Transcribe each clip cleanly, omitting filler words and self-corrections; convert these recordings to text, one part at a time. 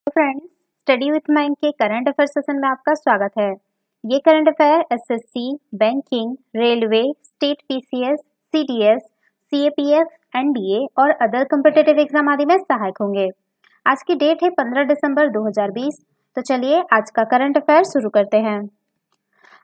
Friends, study with mind के current affair session में आपका स्वागत है। ये current affair SSC, banking, railway, state PCS, CDS, CAPF, NDA और अदर कॉम्पिटिटिव एग्जाम आदि में सहायक होंगे। आज की डेट है 15 दिसंबर 2020। तो चलिए आज का करंट अफेयर शुरू करते हैं।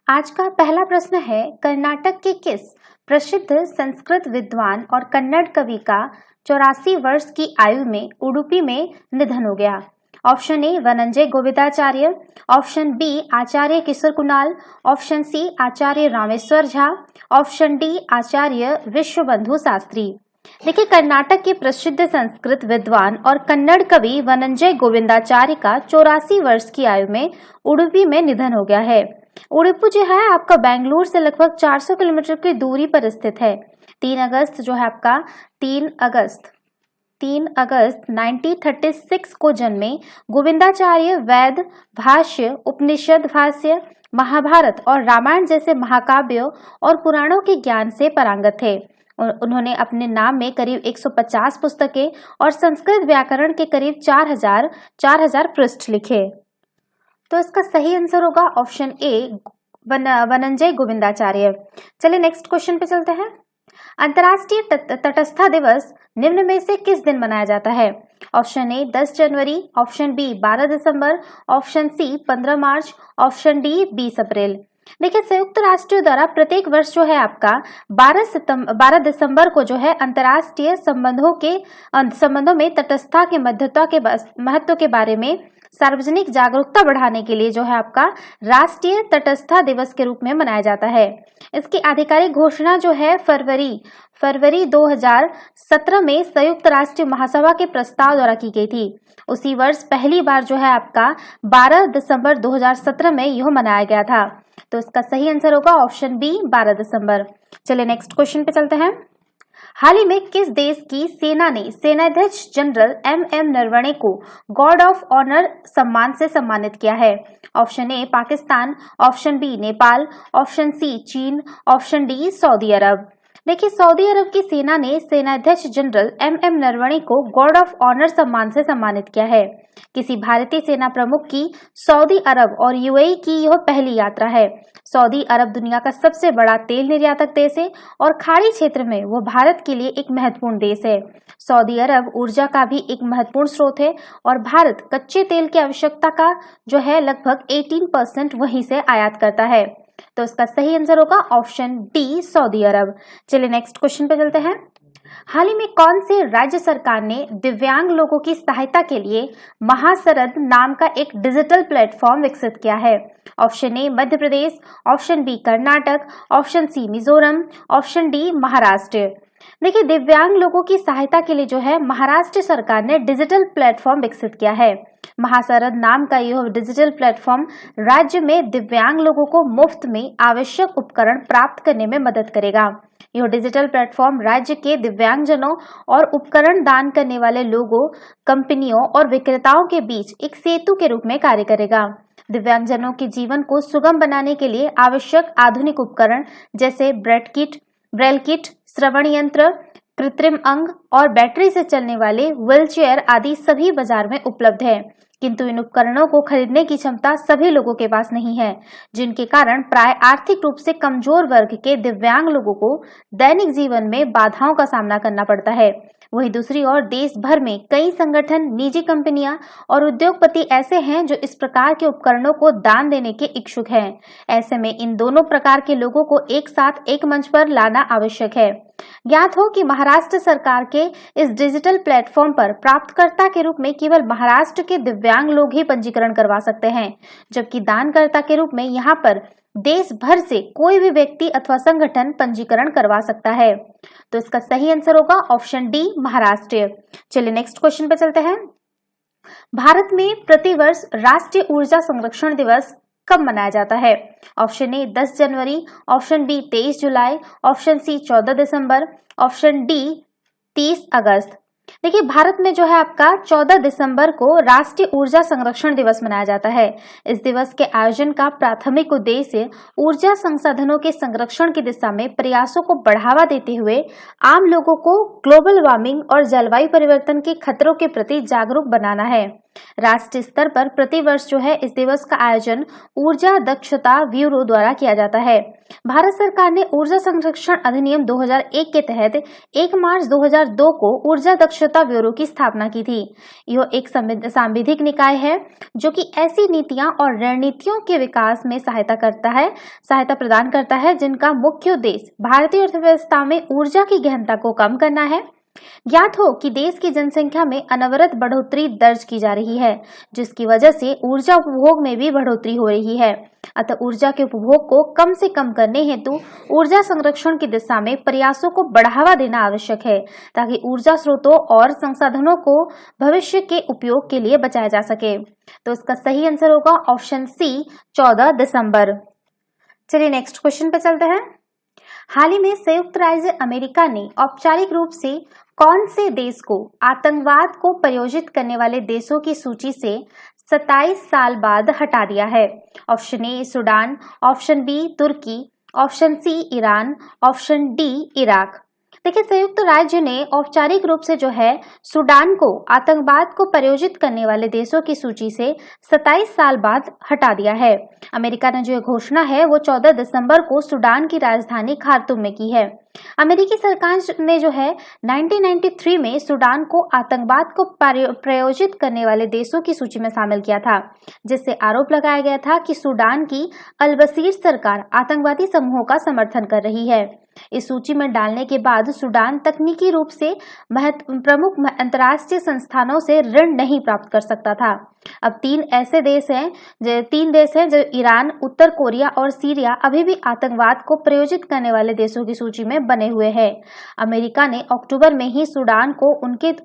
आज का पहला प्रश्न है, कर्नाटक के किस प्रसिद्ध संस्कृत विद्वान और कन्नड़ कवि का 84 वर्ष की आयु में उडुपी में निधन हो गया? Option A Vananjay Govindacharya, option B Acharya Kishore Kunal, option C Acharya Rameshwar Jha, option D Acharya Vishwabandhu Shastri. देखिए, कर्नाटक के प्रसिद्ध संस्कृत विद्वान और कन्नड़ कवि वनंजय गोविंदाचार्य का 84 वर्ष की आयु में उडुपी में निधन हो गया है। उडुपी जो है आपका बेंगलुरु से लगभग 400 किलोमीटर की दूरी पर स्थित है। 3 अगस्त जो है आपका 3 अगस्त 1936 को जन्मे गोविंदाचार्य वेद, भाष्य, उपनिषद भाष्य, महाभारत और रामायण जैसे महाकाव्यों और पुराणों के ज्ञान से पारंगत थे। उन्होंने अपने नाम में करीब 150 पुस्तकें और संस्कृत व्याकरण के करीब 4000 पृष्ठ लिखे। तो इसका सही आंसर होगा ऑप्शन ए वनंजय गोविंदाचार्य। चलिए नेक्स्ट क्वेश्चन पे चलते हैं। अंतर्राष्ट्रीय तटस्थता दिवस निम्न में से किस दिन मनाया जाता है? ऑप्शन ए 10 जनवरी, ऑप्शन बी 12 दिसंबर, ऑप्शन सी 15 मार्च, ऑप्शन डी 20 अप्रैल। देखिए, संयुक्त राष्ट्र द्वारा प्रत्येक वर्ष जो है आपका 12 दिसंबर को जो है अंतर्राष्ट्रीय संबंधों में तटस्थता के महत्व के बारे में सार्वजनिक जागरूकता बढ़ाने के लिए जो है आपका राष्ट्रीय तटस्थता दिवस के रूप में मनाया जाता है। इसकी आधिकारिक घोषणा जो है फरवरी 2017 में संयुक्त राष्ट्र महासभा के प्रस्ताव द्वारा की गई थी। उसी वर्ष पहली बार जो है आपका 12 दिसंबर 2017 में यह मनाया गया था। तो इसका सही आंसर होगा ऑप्शन बी 12 दिसंबर। चलिए नेक्स्ट क्वेश्चन पे चलते हैं। हाल ही में किस देश की सेना ने सेनाध्यक्ष जनरल एम नरवणे को गॉर्ड ऑफ ऑनर सम्मान से सम्मानित किया है? Option A Pakistan, option B Nepal, option C चीन, ऑप्शन डी सऊदी अरब। देखिए, सऊदी अरब की सेना ने सेनाध्यक्ष जनरल एम नरवणे को गॉर्ड ऑफ ऑनर सम्मान से सम्मानित किया है। किसी भारतीय सेना प्रमुख की सऊदी अरब और यूएई की यह पहली यात्रा है। सऊदी अरब दुनिया का सबसे बड़ा तेल निर्यातक देश है और खाड़ी क्षेत्र में वो भारत के लिए एक महत्वपूर्ण देश है। सऊदी अरब ऊर्जा का भी एक महत्वपूर्ण स्रोत है और भारत कच्चे तेल की आवश्यकता का जो है लगभग 18% वहीं से आयात करता है। तो इसका सही आंसर होगा ऑप्शन डी सऊदी अरब। चलिए नेक्स्ट क्वेश्चन पे चलते हैं। हाल ही में कौन से राज्य सरकार ने दिव्यांग लोगों की सहायता के लिए महाशरद नाम का एक डिजिटल प्लेटफॉर्म विकसित किया है? Option A Madhya Pradesh, option B Karnataka, option C Mizoram, option D Maharashtra. देखिए, दिव्यांग लोगों की सहायता के लिए जो है महाराष्ट्र सरकार ने डिजिटल प्लेटफॉर्म विकसित किया है। महाशरद नाम का यह डिजिटल प्लेटफॉर्म राज्य में दिव्यांग लोगों को मुफ्त में आवश्यक उपकरण प्राप्त करने में मदद करेगा। यह डिजिटल प्लेटफॉर्म राज्य के दिव्यांगजनों और उपकरण दान करने वाले लोगों, कंपनियों और विक्रेताओं के बीच एक सेतु के रूप में कार्य करेगा। दिव्यांगजनों के जीवन को सुगम बनाने के लिए आवश्यक आधुनिक उपकरण जैसे ब्रेल किट, श्रवण यंत्र, कृत्रिम अंग और बैटरी से चलने वाले व्हीलचेयर आदि सभी बाजार में उपलब्ध है, किंतु इन उपकरणों को खरीदने की क्षमता सभी लोगों के पास नहीं है, जिनके कारण प्राय आर्थिक रूप से कमजोर वर्ग के दिव्यांग लोगों को दैनिक जीवन में बाधाओं का सामना करना पड़ता है। वहीं दूसरी ओर देश भर में कई संगठन, निजी कंपनियां और उद्योगपति ऐसे हैं जो इस प्रकार के उपकरणों को दान देने के इच्छुक हैं। ऐसे में इन दोनों प्रकार के लोगों को एक साथ एक मंच पर लाना आवश्यक है। ज्ञात हो कि महाराष्ट्र सरकार के इस डिजिटल प्लेटफॉर्म पर प्राप्तकर्ता के रूप में केवल महाराष्ट्र के दिव्यांग लोग ही पंजीकरण करवा सकते हैं, जबकि दानकर्ता के रूप में यहाँ पर देश भर से कोई भी व्यक्ति अथवा संगठन पंजीकरण करवा सकता है। तो इसका सही आंसर होगा ऑप्शन डी महाराष्ट्र। चलिए नेक्स्ट क्वेश्चन पे चलते हैं। भारत में प्रतिवर्ष राष्ट्रीय ऊर्जा संरक्षण दिवस कब मनाया जाता है? ऑप्शन ए 10 जनवरी, ऑप्शन बी 23 जुलाई, ऑप्शन सी 14 दिसंबर, ऑप्शन डी 30 अगस्त। देखिए, भारत में जो है आपका 14 दिसंबर को राष्ट्रीय ऊर्जा संरक्षण दिवस मनाया जाता है। इस दिवस के आयोजन का प्राथमिक उद्देश्य ऊर्जा संसाधनों के संरक्षण की दिशा में प्रयासों को बढ़ावा देते हुए आम लोगों को ग्लोबल वार्मिंग और जलवायु परिवर्तन के खतरों के प्रति जागरूक बनाना है। राष्ट्रीय स्तर पर प्रतिवर्ष जो है इस दिवस का आयोजन ऊर्जा दक्षता ब्यूरो द्वारा किया जाता है। भारत सरकार ने ऊर्जा संरक्षण अधिनियम 2001 के तहत 1 मार्च 2002 को ऊर्जा दक्षता ब्यूरो की स्थापना की थी। यह एक सांविधिक निकाय है जो कि ऐसी नीतियां और रणनीतियों के विकास में सहायता प्रदान करता है जिनका मुख्य उद्देश्य भारतीय अर्थव्यवस्था में ऊर्जा की गहनता को कम करना है। ज्ञात हो कि देश की जनसंख्या में अनवरत बढ़ोतरी दर्ज की जा रही है, जिसकी वजह से ऊर्जा उपभोग में भी बढ़ोतरी हो रही है। अतः ऊर्जा के उपभोग को कम से कम करने हेतु ऊर्जा संरक्षण की दिशा में प्रयासों को बढ़ावा देना आवश्यक है, ताकि ऊर्जा स्रोतों और संसाधनों को भविष्य के उपयोग के लिए बचाया जा सके। तो इसका सही आंसर होगा ऑप्शन सी 14 दिसंबर। चलिए नेक्स्ट क्वेश्चन पे चलते हैं। हाल ही में संयुक्त राज्य अमेरिका ने औपचारिक रूप से कौन से देश को आतंकवाद को प्रायोजित करने वाले देशों की सूची से 27 साल बाद हटा दिया है? Option A Sudan, option B तुर्की, option C Iran, option D Iraq. देखिए, संयुक्त राज्य ने औपचारिक रूप से जो है सूडान को आतंकवाद को प्रायोजित करने वाले देशों की सूची से 27 साल बाद हटा दिया है। अमेरिका ने जो घोषणा है वो 14 दिसंबर को सूडान की राजधानी खार्तूम में की है। अमेरिकी सरकार ने जो है 1993 में सूडान को आतंकवाद को प्रायोजित करने वाले देशों की सूची में शामिल किया था, जिससे आरोप लगाया गया था कि सूडान की अल-बशीर सरकार आतंकवादी समूहों का समर्थन कर रही है। इस सूची में डालने के बाद सूडान तकनीकी रूप से प्रमुख अंतर्राष्ट्रीय संस्थानों से ऋण नहीं प्राप्त कर सकता था। अब तीन देश हैं जो ईरान, उत्तर कोरिया और सीरिया अभी भी आतंकवाद को प्रायोजित करने वाले देशों की सूची में बने हुए हैं। अमेरिका ने अक्टूबर में ही सूडान को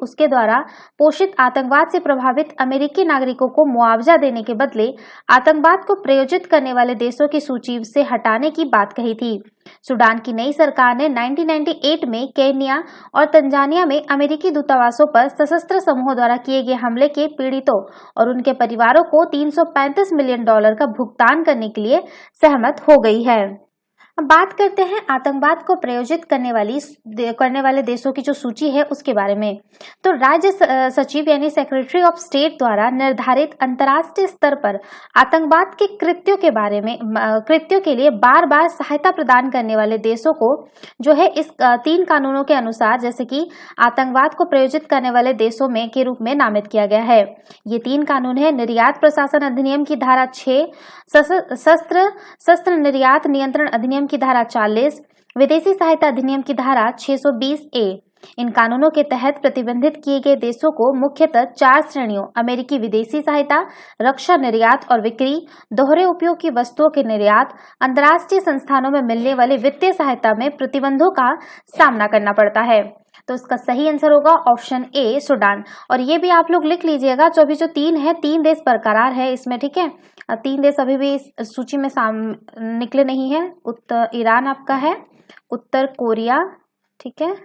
उसके द्वारा पोषित आतंकवाद से प्रभावित अमेरिकी नागरिकों को मुआवजा देने के बदले आतंकवाद को प्रायोजित करने वाले देशों की सूची से हटाने की बात कही थी। सूडान की नई सरकार ने 1998 में केन्या और तंजानिया में अमेरिकी दूतावासों पर सशस्त्र समूहों द्वारा किए गए हमले के पीड़ितों और उनके परिवारों को $335 मिलियन का भुगतान करने के लिए सहमत हो गई है। अब बात करते हैं आतंकवाद को प्रायोजित करने वाले देशों की जो सूची है उसके बारे में। तो राज्य सचिव यानी सेक्रेटरी ऑफ स्टेट द्वारा निर्धारित अंतर्राष्ट्रीय स्तर पर आतंकवाद के कृत्यों के लिए बार बार सहायता प्रदान करने वाले देशों को जो है इस 3 कानूनों के अनुसार, जैसे कि आतंकवाद को प्रायोजित करने वाले देशों में के रूप में नामित किया गया है। ये 3 कानून है निर्यात प्रशासन अधिनियम की धारा 6, शस्त्र निर्यात नियंत्रण अधिनियम की धारा 40, विदेशी सहायता अधिनियम की धारा 620A। इन कानूनों के तहत प्रतिबंधित किए गए देशों को मुख्यतः 4 श्रेणियों अमेरिकी विदेशी सहायता, रक्षा निर्यात और बिक्री, दोहरे उपयोग की वस्तुओं के निर्यात, अंतर्राष्ट्रीय संस्थानों में मिलने वाली वित्तीय सहायता में प्रतिबंधों का सामना करना पड़ता है। तो इसका सही आंसर होगा ऑप्शन ए सूडान। और ये भी आप लोग लिख लीजिएगा, जो अभी जो 3 है 3 देश बरकरार है इसमें, ठीक है। 3 देश अभी भी इस सूची में निकले नहीं है। ईरान आपका है, उत्तर कोरिया, ठीक है,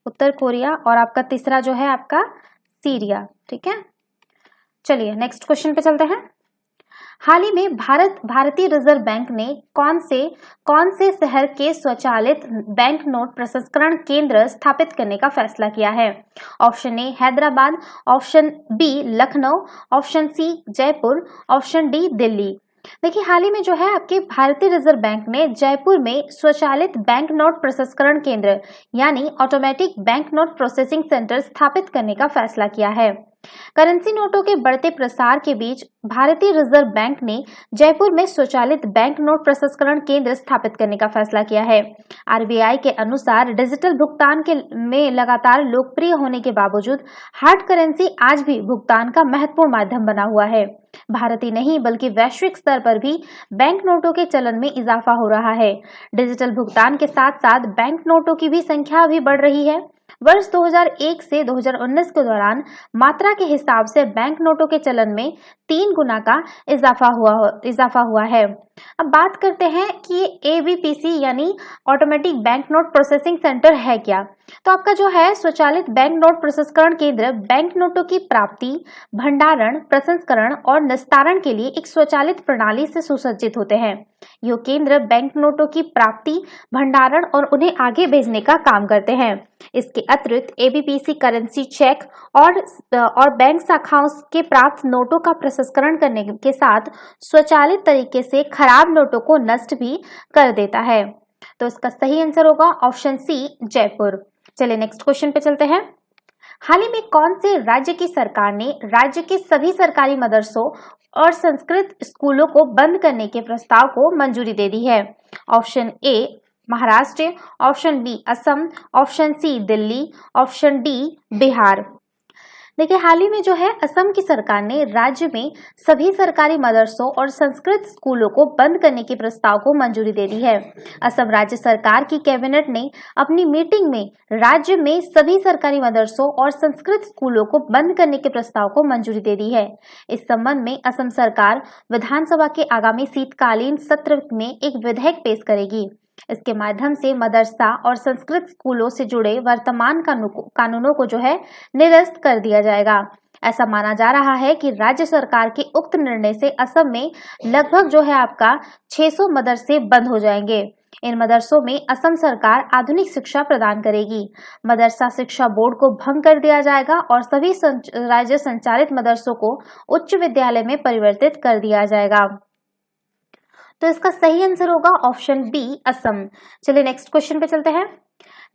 उत्तर कोरिया, और आपका तीसरा जो है आपका सीरिया, ठीक है। चलिए नेक्स्ट क्वेश्चन पे चलते हैं। हाल ही में भारतीय रिजर्व बैंक ने कौन से शहर के स्वचालित बैंक नोट प्रसंस्करण केंद्र स्थापित करने का फैसला किया है? Option A Hyderabad, option B Lucknow, option C Jaipur, option D Delhi. देखिए, हाल ही में जो है आपके भारतीय रिजर्व बैंक ने जयपुर में स्वचालित बैंक नोट प्रसंस्करण केंद्र यानी automatic bank note processing centre स्थापित करने का फैसला किया है। करेंसी नोटों के बढ़ते प्रसार के बीच भारतीय रिजर्व बैंक ने जयपुर में स्वचालित बैंक नोट प्रसंस्करण केंद्र स्थापित करने का फैसला किया है। आरबीआई के अनुसार डिजिटल भुगतान में लगातार लोकप्रिय होने के बावजूद हार्ड करेंसी आज भी भुगतान का महत्वपूर्ण माध्यम बना हुआ है। भारत ही नहीं बल्कि वैश्विक स्तर पर भी बैंक नोटों के चलन में इजाफा हो रहा है। डिजिटल भुगतान के साथ साथ बैंक नोटों की भी संख्या भी बढ़ रही है। वर्ष 2001 से 2019 के दौरान मात्रा के हिसाब से बैंक नोटों के चलन में 3 गुना का इजाफा हुआ है। अब बात करते हैं कि ABPC यानी automatic bank note processing centre है क्या। तो आपका जो है स्वचालित बैंक नोट प्रसंस्करण केंद्र बैंक नोटों की प्राप्ति, भंडारण, प्रसंस्करण और निस्तारण के लिए एक स्वचालित प्रणाली से सुसज्जित होते हैं। यह केंद्र बैंक नोटों की प्राप्ति, भंडारण और उन्हें आगे भेजने का काम करते हैं। इसके अतिरिक्त एबीपीसी करेंसी चेक और बैंक शाखाओं के प्राप्त नोटों का प्रसंस्करण करने के साथ स्वचालित तरीके से खराब नोटों को नष्ट भी कर देता है। तो इसका सही आंसर होगा ऑप्शन सी, जयपुर। चलिए नेक्स्ट क्वेश्चन पे चलते हैं। हाल ही में कौन से राज्य की सरकार ने राज्य के सभी सरकारी मदरसों और संस्कृत स्कूलों को बंद करने के प्रस्ताव को मंजूरी दे दी है? Option A Maharashtra, option B Assam, option C Delhi, option D Bihar. देखिए हाल ही में जो है असम की सरकार ने राज्य में सभी सरकारी मदरसों और संस्कृत स्कूलों को बंद करने के प्रस्ताव को मंजूरी दे दी है। असम राज्य सरकार की कैबिनेट ने अपनी मीटिंग में राज्य में सभी सरकारी मदरसों और संस्कृत स्कूलों को बंद करने के प्रस्ताव को मंजूरी दे दी है। इस संबंध में असम सरकार विधानसभा के आगामी शीतकालीन सत्र में एक विधेयक पेश करेगी। इसके माध्यम से मदरसा और संस्कृत स्कूलों से जुड़े वर्तमान कानूनों को जो है निरस्त कर दिया जाएगा। ऐसा माना जा रहा है कि राज्य सरकार के उक्त निर्णय से असम में लगभग जो है आपका 600 मदरसे बंद हो जाएंगे। इन मदरसों में असम सरकार आधुनिक शिक्षा प्रदान करेगी। मदरसा शिक्षा बोर्ड को भंग कर दिया जाएगा और सभी राज्य संचालित मदरसों को उच्च विद्यालय में परिवर्तित कर दिया जाएगा। तो इसका सही आंसर होगा ऑप्शन बी, असम। चलिए नेक्स्ट क्वेश्चन पे चलते हैं।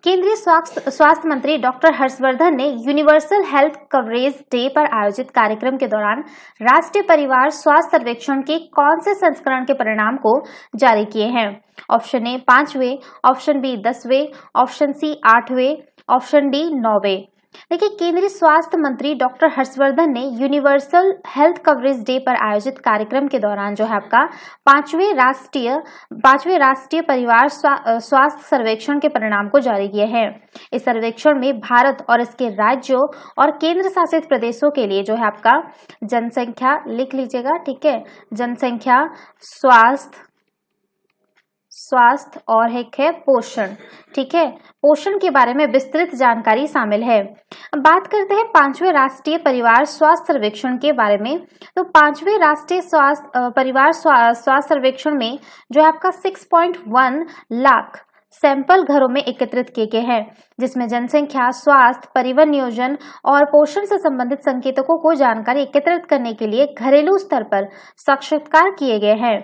केंद्रीय स्वास्थ्य मंत्री डॉक्टर हर्षवर्धन ने यूनिवर्सल हेल्थ कवरेज डे पर आयोजित कार्यक्रम के दौरान राष्ट्रीय परिवार स्वास्थ्य सर्वेक्षण के कौन से संस्करण के परिणाम को जारी किए हैं? ऑप्शन ए 5वें, ऑप्शन बी 10वें, ऑप्शन सी 8वें, ऑप्शन डी 9वें। देखिए केंद्रीय स्वास्थ्य मंत्री डॉक्टर हर्षवर्धन ने यूनिवर्सल हेल्थ कवरेज डे पर आयोजित कार्यक्रम के दौरान जो है आपका पांचवें राष्ट्रीय परिवार स्वास्थ्य सर्वेक्षण के परिणाम को जारी किए हैं। इस सर्वेक्षण में भारत और इसके राज्यों और केंद्र शासित प्रदेशों के लिए जो है आपका जनसंख्या, लिख लीजिएगा, ठीक है, जनसंख्या, स्वास्थ्य और एक है पोषण, ठीक है, पोषण के बारे में विस्तृत जानकारी शामिल है। अब बात करते हैं 5वें राष्ट्रीय परिवार स्वास्थ्य सर्वेक्षण के बारे में। तो 5वें राष्ट्रीय परिवार स्वास्थ्य सर्वेक्षण में जो है आपका 6.1 लाख सैंपल घरों में एकत्रित किए गए हैं, जिसमें जनसंख्या, स्वास्थ्य, परिवहन नियोजन और पोषण से संबंधित संकेतकों को जानकारी एकत्रित करने के लिए घरेलू स्तर पर साक्षात्कार किए गए हैं।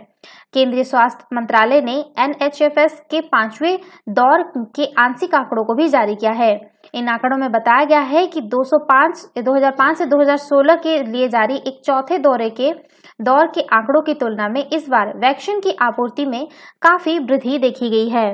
केंद्रीय स्वास्थ्य मंत्रालय ने NHFS के 5वें दौर के आंशिक आंकड़ों को भी जारी किया है। इन आंकड़ों में बताया गया है कि 2005 से 2016 के लिए जारी एक चौथे दौर के आंकड़ों की तुलना में इस बार वैक्सीन की आपूर्ति में काफी वृद्धि देखी गई है।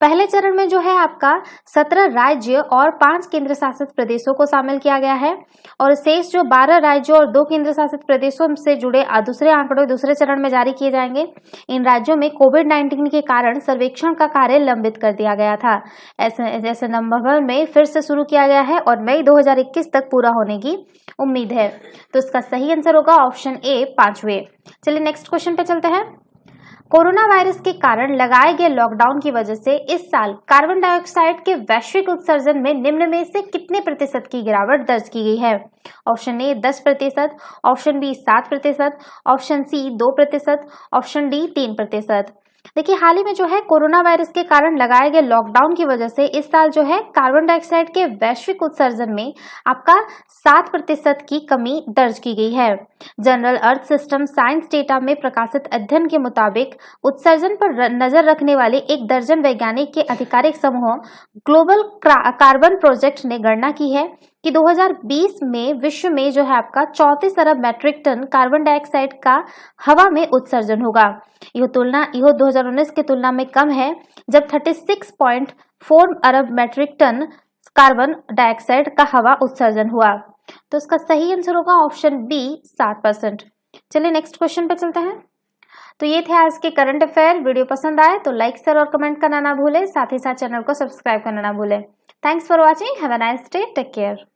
पहले चरण में जो है आपका 17 राज्य और 5 केंद्र शासित प्रदेशों को शामिल किया गया है और शेष जो 12 राज्यों और 2 केंद्र शासित प्रदेशों से जुड़े दूसरे आंकड़े दूसरे चरण में जारी किए जाएंगे। इन राज्यों में कोविड-19 के कारण सर्वेक्षण का कार्य लंबित कर दिया गया था। ऐसे नवंबर में फिर से शुरू किया गया है और मई 2021 तक पूरा होने की उम्मीद है। तो इसका सही आंसर होगा ऑप्शन ए, 5वें। चलिए नेक्स्ट क्वेश्चन पे चलते हैं। कोरोना वायरस के कारण लगाए गए लॉकडाउन की वजह से इस साल कार्बन डाइऑक्साइड के वैश्विक उत्सर्जन में निम्न में से कितने प्रतिशत की गिरावट दर्ज की गई है? Option A 10%, option B 7%, option C 2%, option D 3%। देखिए हाल ही में जो है कोरोना वायरस के कारण लगाए गए लॉकडाउन की वजह से इस साल जो है कार्बन डाइऑक्साइड के वैश्विक उत्सर्जन में आपका 7% की कमी दर्ज की गई है। General earth system science data में प्रकाशित अध्ययन के मुताबिक उत्सर्जन पर नजर रखने वाले 1 दर्जन वैज्ञानिक के आधिकारिक समूह ग्लोबल कार्बन प्रोजेक्ट ने गणना की है कि 2020 में विश्व में जो है आपका 34 अरब मैट्रिक टन कार्बन डाइऑक्साइड का हवा में उत्सर्जन होगा। यह 2019 की तुलना में कम है, जब 36.4 अरब मैट्रिक टन कार्बन डाइऑक्साइड का हवा उत्सर्जन हुआ। तो इसका सही आंसर होगा ऑप्शन बी, 7%। चलिए नेक्स्ट क्वेश्चन पे चलते हैं। तो ये थे आज के करंट अफेयर। वीडियो पसंद आए तो लाइक, शेयर और कमेंट करना ना भूलें, साथ ही साथ चैनल को सब्सक्राइब करना ना भूलें। Thanks for watching, have a nice day, take care.